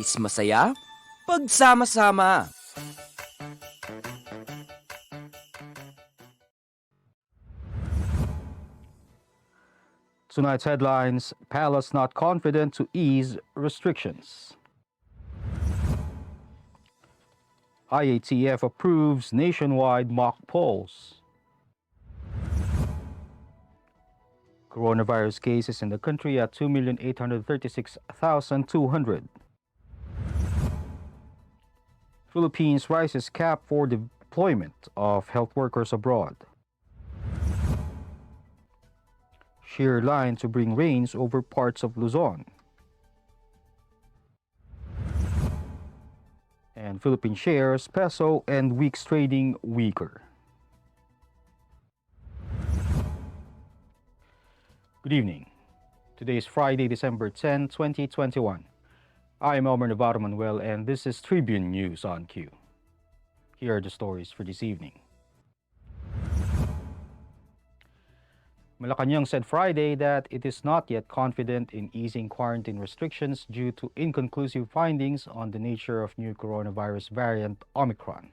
Chris masaya, pagsama-sama. Tonight's headlines: Palace not confident to ease restrictions. IATF approves nationwide mock polls. Coronavirus cases in the country at 2,836,200. Philippines rises cap for deployment of health workers abroad. Shear line to bring rains over parts of Luzon. And Philippine shares, peso, and weeks trading weaker. Good evening. Today is Friday, December 10, 2021. I am Elmer Navarro Manuel, and this is Tribune News on Q. Here are the stories for this evening. Malacanang said Friday that it is not yet confident in easing quarantine restrictions due to inconclusive findings on the nature of new coronavirus variant Omicron.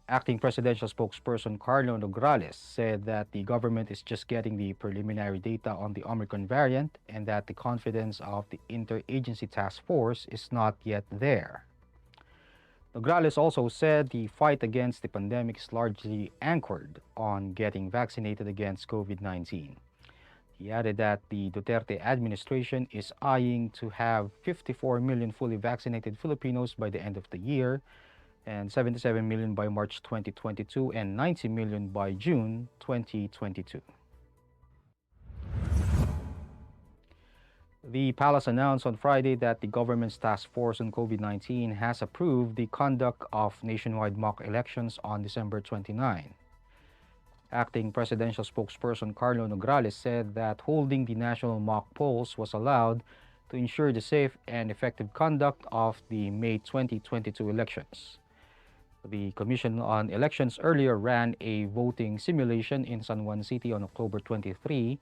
Acting Presidential Spokesperson Carlo Nograles said that the government is just getting the preliminary data on the Omicron variant and that the confidence of the Interagency Task Force is not yet there. Nograles also said the fight against the pandemic is largely anchored on getting vaccinated against COVID-19. He added that the Duterte administration is eyeing to have 54 million fully vaccinated Filipinos by the end of the year, and 77 million by March 2022 and 90 million by June 2022. The Palace announced on Friday that the government's task force on COVID-19 has approved the conduct of nationwide mock elections on December 29. Acting Presidential Spokesperson Carlo Nograles said that holding the national mock polls was allowed to ensure the safe and effective conduct of the May 2022 elections. The Commission on Elections earlier ran a voting simulation in San Juan City on October 23,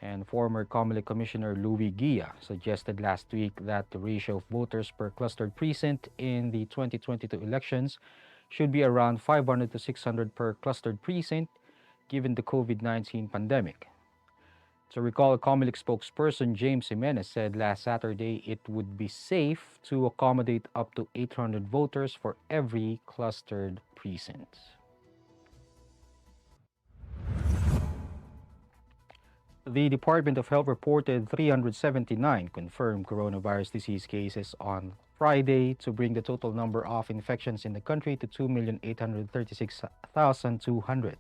and former COMELEC Commissioner Louis Guia suggested last week that the ratio of voters per clustered precinct in the 2022 elections should be around 500 to 600 per clustered precinct, given the COVID-19 pandemic. To recall, a COMELEC spokesperson, James Jimenez, said last Saturday it would be safe to accommodate up to 800 voters for every clustered precinct. The Department of Health reported 379 confirmed coronavirus disease cases on Friday to bring the total number of infections in the country to 2,836,200.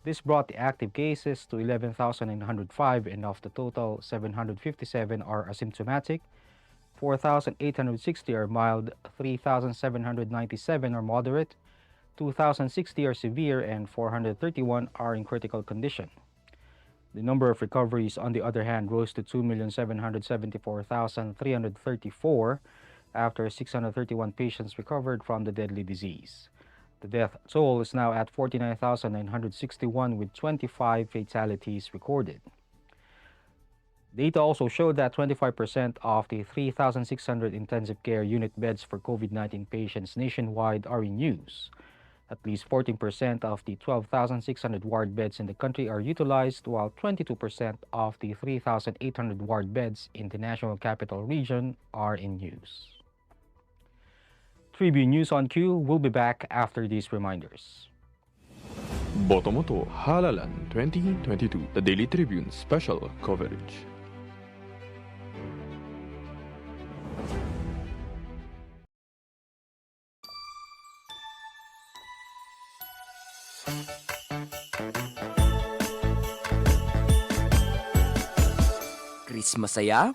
This brought the active cases to 11,905, and of the total, 757 are asymptomatic, 4,860 are mild, 3,797 are moderate, 2,060 are severe, and 431 are in critical condition. The number of recoveries, on the other hand, rose to 2,774,334 after 631 patients recovered from the deadly disease. The death toll is now at 49,961 with 25 fatalities recorded. Data also showed that 25% of the 3,600 intensive care unit beds for COVID-19 patients nationwide are in use. At least 14% of the 12,600 ward beds in the country are utilized, while 22% of the 3,800 ward beds in the National Capital Region are in use. Tribune News on Q will be back after these reminders. Botomoto Halalan 2022, the Daily Tribune special coverage. Chris masaya,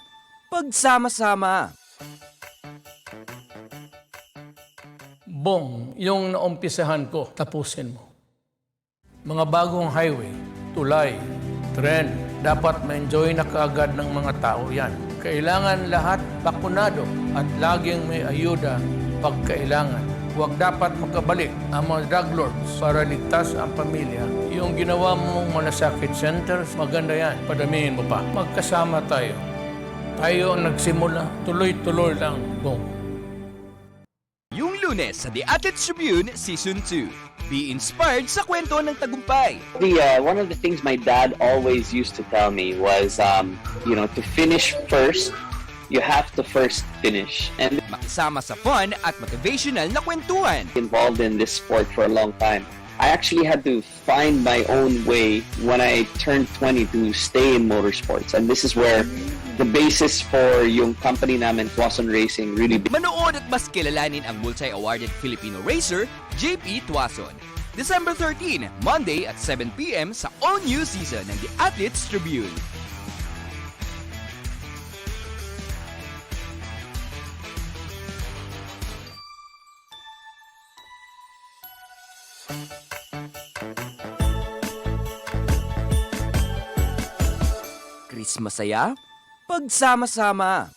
pagsama-sama. Bong, yung naumpisahan ko, tapusin mo. Mga bagong highway, tulay, tren, dapat ma-enjoy na kaagad ng mga tao yan. Kailangan lahat bakunado at laging may ayuda pag kailangan. Huwag dapat makabalik ang mga drug lords para ligtas ang pamilya. Yung ginawa mong malasakit centers, maganda yan. Padamihin mo pa. Magkasama tayo. Tayo ang nagsimula, tuloy-tuloy lang. Go. Yung Lunes sa The Athletes Tribune Season 2. Be inspired sa kwento ng tagumpay. One of the things my dad always used to tell me was, to finish first, you have to first finish. And Makisama sa fun at motivational na kwentuhan. involved in this sport for a long time. I actually had to find my own way when I turned 20 to stay in motorsports. And this is where the basis for yung company namin, Luzon Racing, really Manood at mas kilalanin ang multi-awarded Filipino racer, JP Tuason. December 13, Monday at 7 p.m. sa all-new season ng The Athletes Tribune. Chris Masaya, pagsama-sama.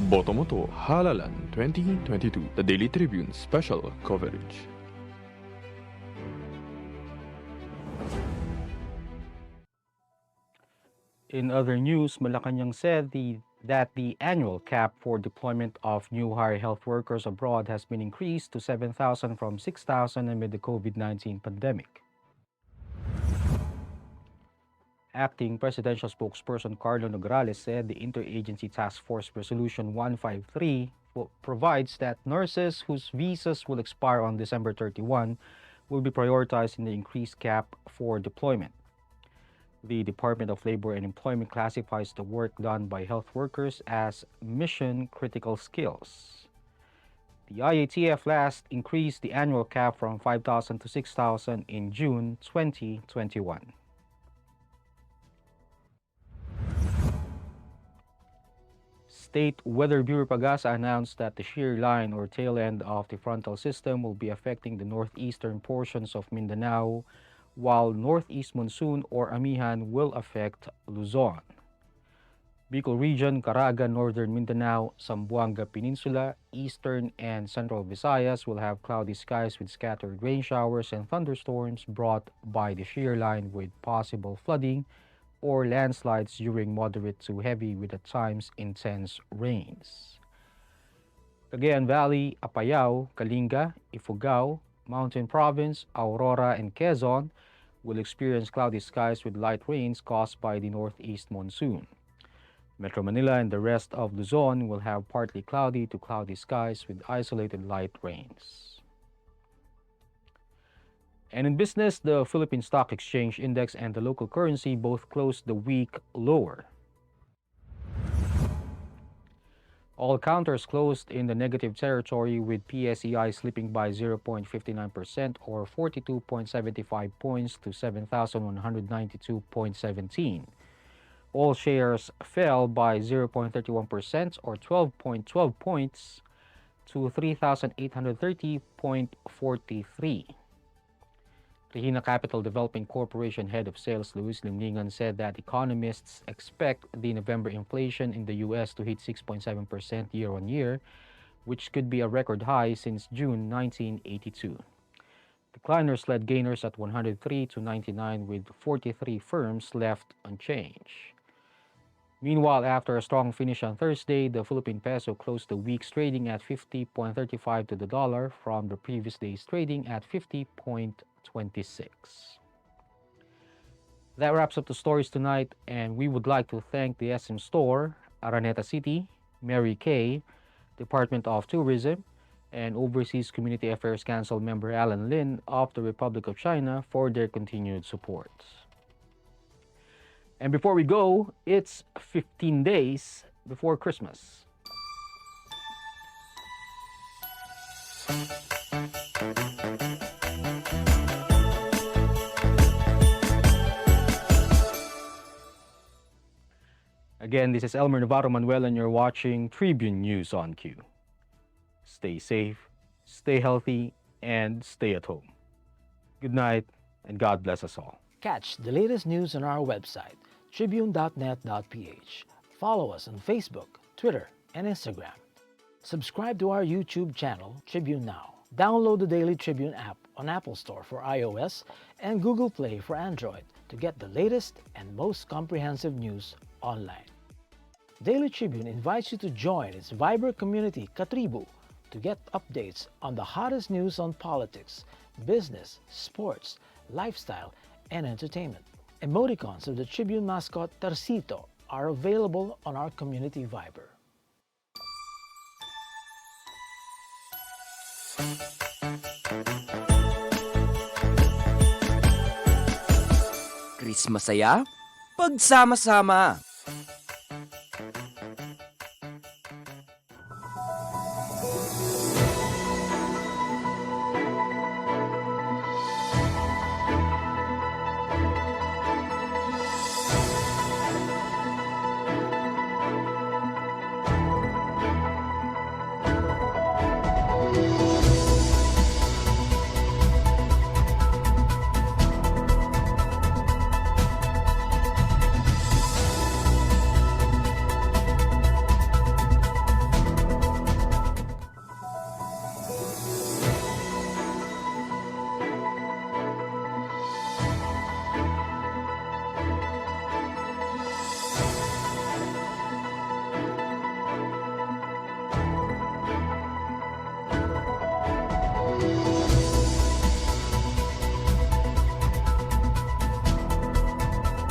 Botomoto Halalan 2022, the Daily Tribune special coverage. In other news, Malacanang said that the annual cap for deployment of new hire health workers abroad has been increased to 7,000 from 6,000 amid the COVID-19 pandemic. Acting Presidential Spokesperson Carlo Nograles said the Interagency Task Force Resolution 153 provides that nurses whose visas will expire on December 31 will be prioritized in the increased cap for deployment. The Department of Labor and Employment classifies the work done by health workers as mission-critical skills. The IATF last increased the annual cap from 5,000 to 6,000 in June 2021. State Weather Bureau Pagasa announced that the shear line or tail end of the frontal system will be affecting the northeastern portions of Mindanao, while northeast monsoon or amihan will affect Luzon. Bicol Region, Caraga, Northern Mindanao, Zamboanga Peninsula, Eastern and Central Visayas will have cloudy skies with scattered rain showers and thunderstorms brought by the shear line with possible flooding or landslides during moderate to heavy with at times intense rains. Cagayan Valley, Apayao, Kalinga, Ifugao, Mountain Province, Aurora, and Quezon will experience cloudy skies with light rains caused by the northeast monsoon. Metro Manila and the rest of Luzon will have partly cloudy to cloudy skies with isolated light rains. And in business, the Philippine Stock Exchange Index and the local currency both closed the week lower. All counters closed in the negative territory, with PSEI slipping by 0.59% or 42.75 points to 7,192.17. All shares fell by 0.31% or 12.12 points to 3,830.43. Regina Capital Developing Corporation Head of Sales Luis Limningan said that economists expect the November inflation in the U.S. to hit 6.7% year-on-year, which could be a record high since June 1982. Decliners led gainers at 103 to 99, with 43 firms left unchanged. Meanwhile, after a strong finish on Thursday, the Philippine peso closed the week's trading at 50.35 to the dollar from the previous day's trading at 50.26. That wraps up the stories tonight, and we would like to thank the SM Store, Araneta City, Mary Kay, Department of Tourism, and Overseas Community Affairs Council member Alan Lin of the Republic of China for their continued support. And before we go, it's 15 days before Christmas. Again, this is Elmer Navarro Manuel, and you're watching Tribune News on Q. Stay safe, stay healthy, and stay at home. Good night, and God bless us all. Catch the latest news on our website, tribune.net.ph. Follow us on Facebook, Twitter, and Instagram. Subscribe to our YouTube channel, Tribune Now. Download the Daily Tribune app on Apple Store for iOS and Google Play for Android. to get the latest and most comprehensive news online. Daily Tribune invites you to join its Viber community, Katribu, to get updates on the hottest news on politics, business, sports, lifestyle, and entertainment. Emoticons of the Tribune mascot Tercito are available on our community Viber. Chris masaya, pagsama-sama.